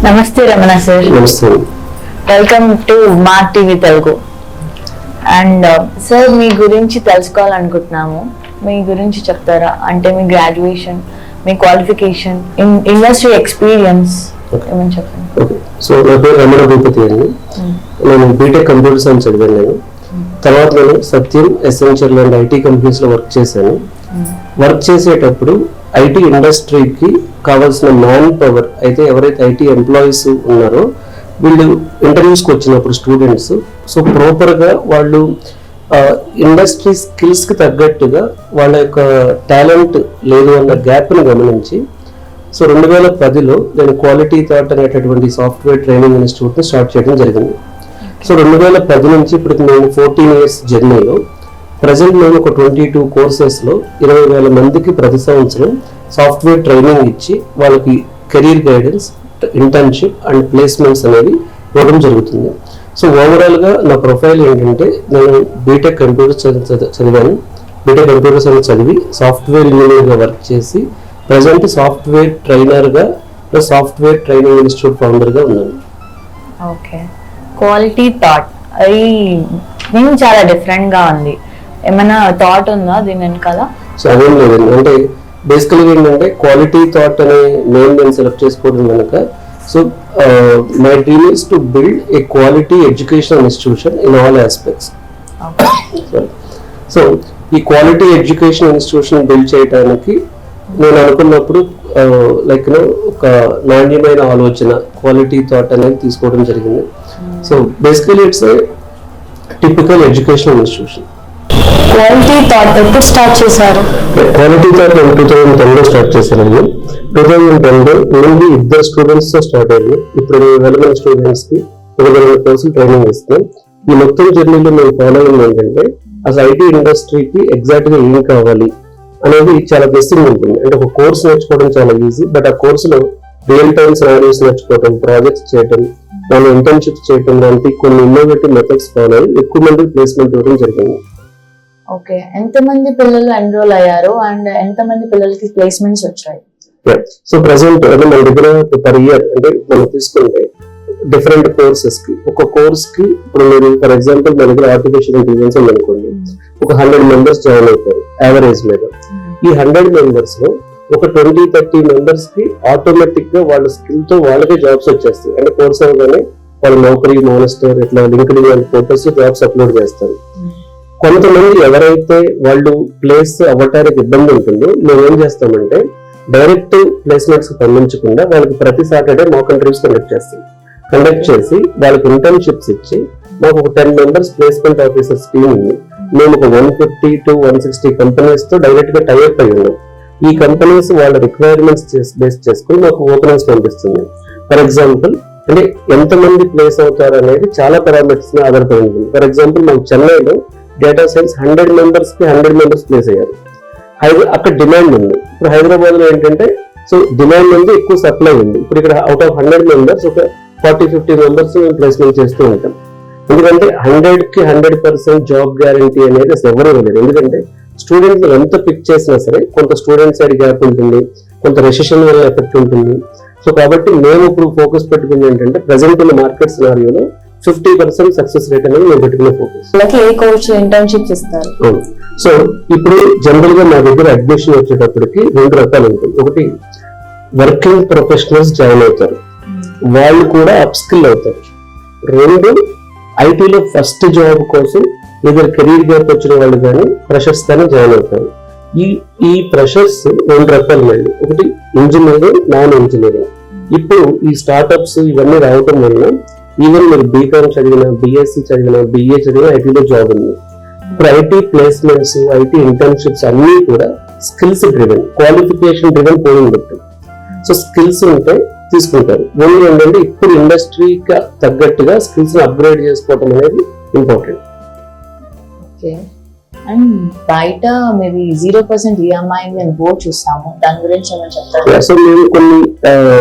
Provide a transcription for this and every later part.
నమస్తే రమణ సార్. నమస్తే. Welcome to Mark TV Telugu. And sir మీ గురించి తెలుసుకోవాలనుకుంటున్నాము. మీ గురించి చెప్తారా? అంటే మీ గ్రాడ్యుయేషన్, మీ క్వాలిఫికేషన్, ఇండస్ట్రీ ఎక్స్పీరియన్స్ ఏమని చెప్పండి. ఓకే, సో నా పేరు రమణ భూపతి అండి. నేను బీటెక్ కంప్యూటర్ సైన్స్ చదివాను. నేను తర్వాత నేను సత్యం, ఎసెన్షియల్ అండ్ ఐటీ కంపెనీస్లో వర్క్ చేశాను. వర్క్ చేసేటప్పుడు ఐటీ ఇండస్ట్రీకి కావాల్సిన మ్యాన్ పవర్ అయితే ఎవరైతే ఐటీ ఎంప్లాయీస్ ఉన్నారో వీళ్ళు ఇంటర్వ్యూస్కి వచ్చినప్పుడు స్టూడెంట్స్ సో ప్రాపర్గా వాళ్ళు ఇండస్ట్రీ స్కిల్స్కి తగ్గట్టుగా వాళ్ళ యొక్క టాలెంట్ లేదు అన్న గ్యాప్ని గమనించి సో 2010లో నేను క్వాలిటీ థాట్ అనేటటువంటి సాఫ్ట్వేర్ ట్రైనింగ్ ఇన్స్టిట్యూట్ని స్టార్ట్ చేయడం జరిగింది. సో 2010 నుంచి ఇప్పుడు నేను 14 years జర్నీలో ప్రజెంట్ నేను ఒక 22 కోర్సెస్లో 20,000 మందికి ప్రతి సంవత్సరం సాఫ్ట్వేర్ ట్రైనింగ్ ఇచ్చి వాళ్ళకి career guidance, internship and placements అనేవి ఇవ్వడం జరుగుతుంది. సో ఓవరాల్గా నా ప్రొఫైల్ ఏంటంటే నేను బీటెక్ కంప్యూటర్ చదివాను. బీటెక్ కంప్యూటర్ సైన్స్ చదివి సాఫ్ట్వేర్ ఇంజనీర్గా వర్క్ చేసి ప్రజెంట్ సాఫ్ట్వేర్ ట్రైనర్గా సాఫ్ట్వేర్ ట్రైనింగ్ ఇన్స్టిట్యూట్ ఫౌండర్గా ఉన్నాను. ఓకే, క్వాలిటీ థాట్ అది నేను చాలా డిఫరెంట్గా ఉంది. ఏమైనా థాట్ ఉందా దీని వెనకాల? సో అదేం లేదండి, అంటే బేసికల్గా ఏంటంటే క్వాలిటీ థాట్ అనే నేమ్ నేను సెలెక్ట్ చేసుకోవడం కనుక so my dream is to build a quality education institution in all aspects. So ఈ క్వాలిటీ ఎడ్యుకేషన్ ఇన్స్టిట్యూషన్ బిల్డ్ చేయడానికి నేను అనుకున్నప్పుడు లైక్ ఒక నాణ్యమైన ఆలోచన క్వాలిటీ థాట్ అనేది తీసుకోవడం జరిగింది. So basically it's a typical educational institution. Quality thought ఎప్పుడు స్టార్ట్ చేశారు? క్వాలిటీ థాట్ నేను 2010లో స్టార్ట్ చేశానండి. 2010లో ఓన్లీ 2 స్టూడెంట్స్ తో స్టార్ట్ అయ్యింది. ఇప్పుడు 20,000 మంది స్టూడెంట్స్ కి 20,000 కోర్సులు ట్రైనింగ్ ఇస్తాం. ఈ మొత్తం జర్నీలో మేము ఫాలో అయింది ఏంటంటే అసలు ఐటీ ఇండస్ట్రీకి ఎగ్జాక్ట్ గా ఏం కావాలి అనేది చాలా బెస్టింగ్ ఉంటుంది. అంటే ఒక కోర్స్ నేర్చుకోవడం చాలా ఈజీ, బట్ ఆ కోర్సులో రియల్ టైమ్ సినారియోస్ నేర్చుకోవడం, ప్రాజెక్ట్స్ చేయడం, దాని ఇంటర్న్షిప్స్ చేయడం లాంటి కొన్ని ఇన్నోవేటివ్ మెథడ్స్ ఫాలో అయ్యి ఎక్కువ మంది ప్లేస్మెంట్ ఇవ్వడం జరిగింది. ఓకే, ఎంతమంది పిల్లలు ఎన్రోల్ అయ్యారు అండ్ ఎంతమంది పిల్లలకి ప్లేస్మెంట్స్ వచ్చాయి? సో ప్రెసెంట్ అంటే మన దగ్గర పర్ ఇయర్ అంటే మనం తీసుకుంటే డిఫరెంట్ కోర్సెస్ కి ఒక కోర్స్ కి ఇప్పుడు మీరు ఫర్ ఎగ్జాంపుల్ మన దగ్గర ఆర్టిఫిషియల్ ఇంటెలిజెన్స్ అనుకోండి, ఒక 100 మెంబర్స్ జాయిన్ అవుతారు యావరేజ్ మీద. ఈ 100 మెంబర్స్ లో ఒక 20-30 మెంబర్స్ కి ఆటోమేటిక్ గా వాళ్ళ స్కిల్ తో వాళ్ళకే జాబ్స్ వచ్చేస్తాయి. అంటే కోర్స్ అవగానే వాళ్ళు నౌకరీ, మానిస్టర్ ఇట్లా linked in photos jobs upload చేస్తారు. కొంతమంది ఎవరైతే వాళ్ళు ప్లేస్ అవ్వటానికి ఇబ్బంది ఉంటుందో మేము ఏం చేస్తామంటే డైరెక్ట్ ప్లేస్మెంట్స్ కి పంపించకుండా వాళ్ళకి ప్రతి సాటర్డే మాక్ ఇంటర్వ్యూస్ కండక్ట్ చేసి వాళ్ళకి ఇంటర్న్షిప్స్ ఇచ్చి మాకు ఒక 10 మెంబర్స్ ప్లేస్మెంట్ ఆఫీసర్స్ టీమ్ ఉంది. మేము ఒక 150 to 160 కంపెనీస్ తో డైరెక్ట్ గా టైఅప్ అయి ఉన్నాం. ఈ కంపెనీస్ వాళ్ళ రిక్వైర్మెంట్స్ బేస్ చేసుకుని మాకు ఓపెనింగ్స్ పంపిస్తుంది. ఫర్ ఎగ్జాంపుల్ అంటే ఎంతమంది ప్లేస్ అవుతారు అనేది చాలా పారామీటర్స్ ని ఆధారపడి ఉంటుంది. ఫర్ ఎగ్జాంపుల్ మాకు చెన్నైలో డేటా సైన్స్ 100 మెంబర్స్ కి 100 మెంబర్స్ ప్లేస్ అయ్యారు. అక్కడ డిమాండ్ ఉంది. ఇప్పుడు హైదరాబాద్ లో ఏంటంటే సో డిమాండ్ ఉంది, ఎక్కువ సప్లై ఉంది. ఇప్పుడు ఇక్కడ అవుట్ ఆఫ్ 100 మెంబర్స్ ఒక 40-50 మెంబర్స్ ప్లేస్మెంట్ చేస్తూ ఉంటాం. ఎందుకంటే 100కి 100% జాబ్ గ్యారంటీ అనేది అసలు ఎవరు ఇవ్వలేదు. ఎందుకంటే స్టూడెంట్ ఎంత పిక్ చేసినా సరే కొంత స్టూడెంట్ సైడ్ గ్యాప్ ఉంటుంది, కొంత రెసిషన్ వల్ల ఎఫెక్ట్ ఉంటుంది. సో కాబట్టి మేము ఇప్పుడు ఫోకస్ పెట్టుకుంది ఏంటంటే ప్రెసెంట్ ఉన్న మార్కెట్ సినారియోలో 50% సక్సెస్ రేట్ అనేది మేము పెట్టుకునే ఫోకస్. ఏ కోర్స్ ఇంటర్న్షిప్స్ ఇస్తారు? సో ఇప్పుడు జనరల్ గా మా దగ్గర అడ్మిషన్ వచ్చేటప్పటికి 2 రకాలు ఉంటుంది. ఒకటి వర్కింగ్ ప్రొఫెషనల్స్ జాయిన్ అవుతారు, వాళ్ళు కూడా అప్ స్కిల్ అవుతారు. 2 ఐటీలో ఫస్ట్ జాబ్ కోసం ఏదైనా కెరీర్ గ్యాప్ వచ్చిన వాళ్ళు కానీ ఫ్రెషర్స్ కానీ జాయిన్ అవుతారు. ఈ ఫ్రెషర్స్ 2 రకాలు మళ్ళీ. ఒకటి ఇంజనీరింగ్, నాన్ ఇంజనీరింగ్. ఇప్పుడు ఈ స్టార్ట్అప్స్ ఇవన్నీ రావటం వల్ల ఈవెన్ మీరు బీకామ్ చదివిన, బిఎస్సి చదివిన, బిఏ చదివిన ఐటీలో జాబ్ ఉంది. ఇప్పుడు ఐటీ ప్లేస్మెంట్స్, ఐటీ ఇంటర్న్షిప్స్ అన్ని కూడా skills driven, qualification driven Boeing పెట్టారు. సో స్కిల్స్ ఉంటే తీసుకుంటారు. ఓన్లీ ఏంటంటే ఇప్పుడు ఇండస్ట్రీకి తగ్గట్టుగా స్కిల్స్ అప్గ్రేడ్ చేసుకోవడం అనేది ఇంపార్టెంట్. ఓకే, అండ్ బయట మేబీ 0% ఈఎంఐ అని బోర్డు చూస్తాము, దాని గురించి ఏమైనా చెప్తారు? సో మేము కొన్ని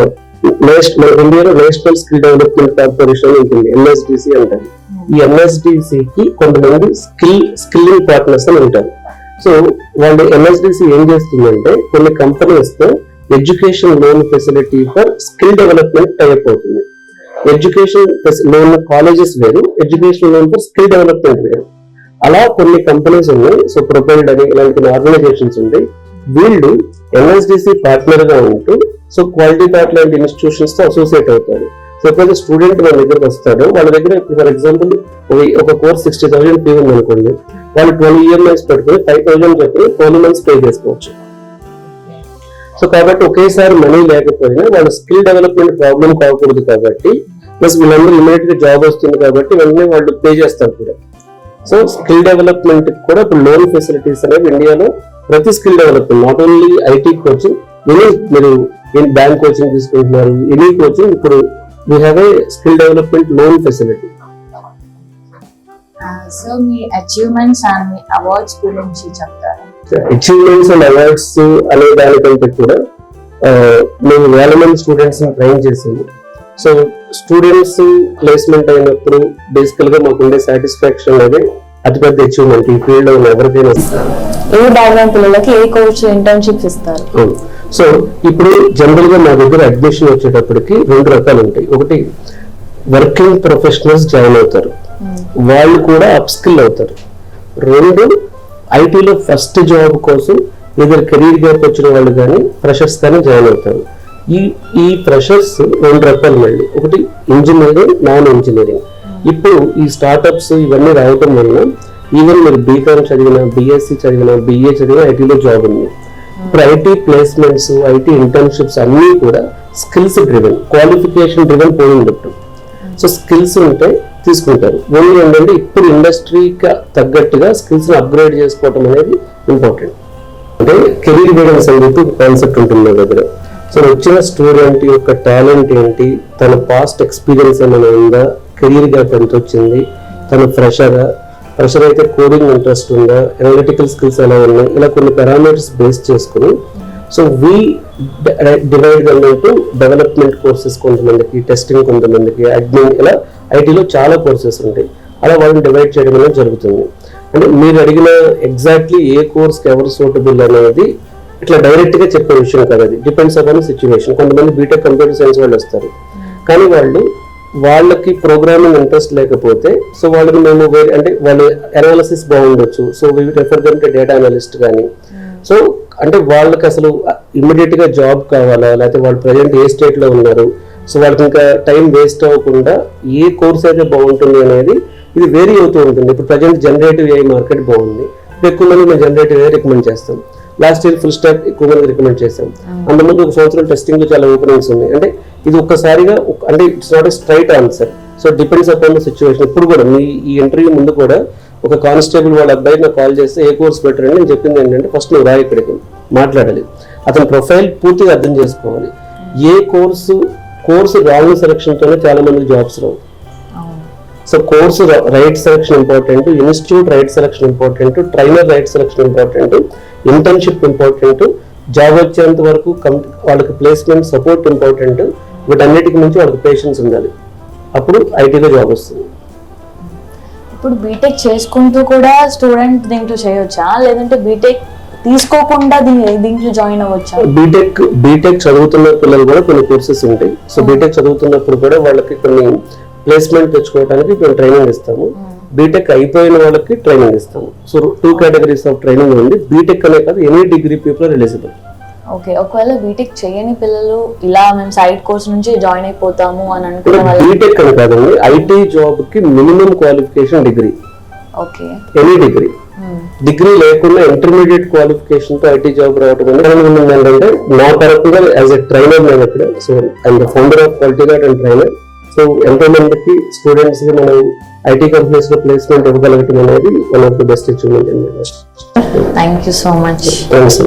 మన ఇండియాలో నేషనల్ స్కిల్ డెవలప్మెంట్ కార్పొరేషన్ ఉంటుంది, NSDC అంటారు. ఈ NSDC కి కొంతమంది స్కిల్లింగ్ పార్ట్నర్స్ అని ఉంటారు. సో వాళ్ళు NSDC ఏం చేస్తుందంటే కొన్ని కంపెనీస్ తో education loan facility for skill development type అవుతుంది. ఎడ్యుకేషన్ లోన్ కాలేజెస్ వేరు, education loan for skill development వేరు. అలా కొన్ని కంపెనీస్ ఉన్నాయి. సో ప్రొపైల్డ్ అని ఇలాంటి ఆర్గనైజేషన్స్ ఉంటాయి. వీళ్ళు ఎన్ఎస్డిసి పార్ట్నర్ గా ఉంటూ సో క్వాలిటీ డాట్ లాంటి ఇన్స్టిట్యూషన్స్ తో అసోసియేట్ అవుతారు. సో ఎప్పుడైతే స్టూడెంట్ మన దగ్గరకు వస్తాడో వాళ్ళ దగ్గర ఫర్ ఎగ్జాంపుల్ ఒక కోర్స్ 60,000 ఫీ ఉంది అనుకోండి, వాళ్ళు 12 EMIs పెట్టుకుని 5,000 చెప్పి 12 months పే చేసుకోవచ్చు. సో కాబట్టి ఒకేసారి మనీ లేకపోయినా వాళ్ళ స్కిల్ డెవలప్మెంట్ ప్రాబ్లం కాకూడదు కాబట్టి ప్లస్ వీళ్ళందరూ ఇమీడియట్ గా జాబ్ వస్తుంది కాబట్టి వెంటనే వాళ్ళు పే చేస్తారు కూడా. సో స్కిల్ డెవలప్మెంట్ కూడా ఇప్పుడు లోన్ ఫెసిలిటీస్ అనేవి ఇండియాలో ప్రతి skill development, not only IT coaching, any మీరు బ్యాంక్ కోచింగ్ తీసుకుంటున్నారు, ఎనీ కోచింగ్, ఇప్పుడు we have a skill development loan facility. So me achievements and me awards గురించి చెప్తారా? అచీవ్మెంట్స్ అండ్ అవార్డ్స్ అనే దానికంటే కూడా మేము వేల మంది స్టూడెంట్స్ ని ట్రైన్ చేసాము. సో స్టూడెంట్స్ ప్లేస్మెంట్ అయినప్పుడు బేసికల్ గా మాకు ఉండే సాటిస్ఫాక్షన్ అనేది అతిపెద్ద అచీవ్మెంట్ ఈ ఫీల్డ్ లో ఎవరికైనా. ఏ బ్యాక్గ్రౌండ్ పిల్లలకి ఏ కోర్స్ ఇంటర్న్షిప్స్ ఇస్తారు? సో ఇప్పుడు జనరల్ గా మా దగ్గర అడ్మిషన్ వచ్చేటప్పటికి 2 రకాలు ఉంటాయి. ఒకటి వర్కింగ్ ప్రొఫెషనల్స్ జాయిన్ అవుతారు, వాళ్ళు కూడా అప్ స్కిల్ అవుతారు. 2 ఐటీలో ఫస్ట్ జాబ్ కోసం ఏదైనా కెరీర్ గ్యాప్ వచ్చిన వాళ్ళు కానీ ఫ్రెషర్స్ కానీ జాయిన్ అవుతారు. ఈ ఫ్రెషర్స్ 2 రకాలు మళ్ళీ, ఒకటి ఇంజనీరింగ్, నాన్ ఇంజనీరింగ్. ఇప్పుడు ఈ స్టార్ట్అప్స్ ఇవన్నీ రావటం వల్ల ఈవెన్ మీరు బీకామ్ చదివినా, బిఎస్సి చదివినా, బిఏ చదివినా ఐటీలో జాబ్ ఉంది. ఇప్పుడు ఐటీ ప్లేస్మెంట్స్, ఐటీ ఇంటర్న్షిప్స్ అన్నీ కూడా స్కిల్స్ డ్రివెన్, క్వాలిఫికేషన్ డ్రివెన్ పోయింది. సో స్కిల్స్ ఉంటే తీసుకుంటారు. ఓన్లీ ఏంటంటే ఇప్పుడు ఇండస్ట్రీకి తగ్గట్టుగా స్కిల్స్ ని అప్గ్రేడ్ చేసుకోవటం అనేది ఇంపార్టెంట్. అంటే కెరీర్ గైడెన్స్ అని చెప్పి కాన్సెప్ట్ ఉంటుంది నా దగ్గర. సో వచ్చిన స్టూడెంట్ యొక్క టాలెంట్ ఏంటి, తన పాస్ట్ ఎక్స్పీరియన్స్ ఏమైనా ఉందా, కెరీర్ గ్యాప్ ఎంత వచ్చింది, తన ఫ్రెషర్ అయితే కోడింగ్ ఇంట్రెస్ట్ ఉందా, అనలిటికల్ స్కిల్స్ ఎలా ఉన్నాయి, ఇలా కొన్ని పారామీటర్స్ బేస్ చేసుకుని సో వీ డివైడ్ అన్నట్టు డెవలప్మెంట్ కోర్సెస్ కొంతమందికి, టెస్టింగ్ కొంతమందికి, అడ్మిన్, ఇలా ఐటీలో చాలా కోర్సెస్ ఉంటాయి. అలా వాళ్ళని డివైడ్ చేయడం అనేది జరుగుతుంది. అంటే మీరు అడిగిన ఎగ్జాక్ట్లీ ఏ కోర్స్కి ఎవరు సూటబుల్ అనేది ఇట్లా డైరెక్ట్ గా చెప్పే విషయం కాదు, అది డిపెండ్స్ అపాన్ సిచ్యువేషన్. కొంతమంది బీటెక్ కంప్యూటర్ సైన్స్ వాళ్ళు వస్తారు, కానీ వాళ్ళకి ప్రోగ్రామింగ్ ఇంట్రెస్ట్ లేకపోతే సో వాళ్ళకి మేము అంటే వాళ్ళు అనాలిసిస్ బాగుండొచ్చు, so we refer them to data analyst కానీ. సో అంటే వాళ్ళకి అసలు ఇమ్మీడియట్ గా జాబ్ కావాలా, లేకపోతే వాళ్ళు ప్రజెంట్ ఏ స్టేట్ లో ఉన్నారు, సో వాళ్ళకి ఇంకా టైం వేస్ట్ అవ్వకుండా ఏ కోర్స్ అయితే బాగుంటుంది అనేది ఇది వేరీ అవుతూ ఉంటుంది. ఇప్పుడు ప్రజెంట్ జనరేటివ్ AI మార్కెట్ బాగుంది, ఎక్కువ మంది మేము జనరేటివ్ AI రికమెండ్ చేస్తాం. లాస్ట్ ఇయర్ ఫుల్ స్టాక్ ఎక్కువ మంది రికమెండ్ చేస్తాం. అంతకుముందు 1 సంవత్సరం టెస్టింగ్ లో చాలా ఓపెనింగ్స్ ఉన్నాయి. అంటే ఇది ఒక్కసారిగా అంటే it's not a straight answer. So depends upon the situation. ఇప్పుడు కూడా మీ ఈ ఇంటర్వ్యూ ముందు కూడా ఒక కానిస్టేబుల్ వాళ్ళ అబ్బాయి నాకు కాల్ చేస్తే ఏ కోర్స్ బెటర్ అని నేను చెప్పింది ఏంటంటే ఫస్ట్ నువ్వు రా, ఇక్కడికి మాట్లాడాలి, అతని ప్రొఫైల్ పూర్తిగా అర్థం చేసుకోవాలి. ఏ కోర్సు రాంగ్ సెలక్షన్ తోనే చాలా మంది జాబ్స్ రావు. So course right selection important, institute right selection important, trainer right selection important, internship important, job వచ్చేంత వరకు వాళ్ళకి ప్లేస్మెంట్ సపోర్ట్ ఇంపార్టెంట్. వీటన్నిటికి మించి వాళ్ళకి పేషెన్స్ ఉండాలి, అప్పుడు ఐటీలో జాబ్ వస్తుంది. ఇప్పుడు బీటెక్ చేసుకుంటూ కూడా స్టూడెంట్ దీంట్లో చేయొచ్చా, లేదంటే బీటెక్ తీసుకోకుండా దీంట్లో జాయిన్ అవ్వచ్చా? బీటెక్ చదువుతున్న పిల్లలు కూడా కొన్ని కోర్సెస్ ఉంటాయి. సో బీటెక్ చదువుతున్నప్పుడు కూడా వాళ్ళకి కొన్ని ప్లేస్మెంట్ తెచ్చుకోవడానికి మేము ట్రైనింగ్ ఇస్తాము. బీటెక్ అయిపోయిన వాళ్ళకి ట్రైనింగ్ ఇస్తాము. సో 2 కేటగిరీస్ ఆఫ్ ట్రైనింగ్ ఉంది. బీటెక్ అనే కాదు, any degree people are eligible. Okay, ఒకవేళ బీటెక్ చేయని పిల్లలు ఇలా మేము సైడ్ కోర్స్ నుంచి జాయిన్ అయిపోతాము అని అనుకున్న బీటెక్ అని కాదండి, ఐటీ జాబ్ కి minimum qualification degree. Okay, any degree లేకుండా ఇంటర్మీడియట్ క్వాలిఫికేషన్ తో ఐటీ జాబ్ రావడం ఏంటంటే నా తరపుగా యాజ్ ఎ ట్రైనర్ నేను ఇక్కడ. So I'm the founder of quality gourd and trainer. So ఎంతో మందికి స్టూడెంట్స్ కి మనం ఐటీ కంపెనీస్ లో ప్లేస్మెంట్ ఇవ్వగలగటం అనేది one of the best achievement. Thank you so much. Thanks.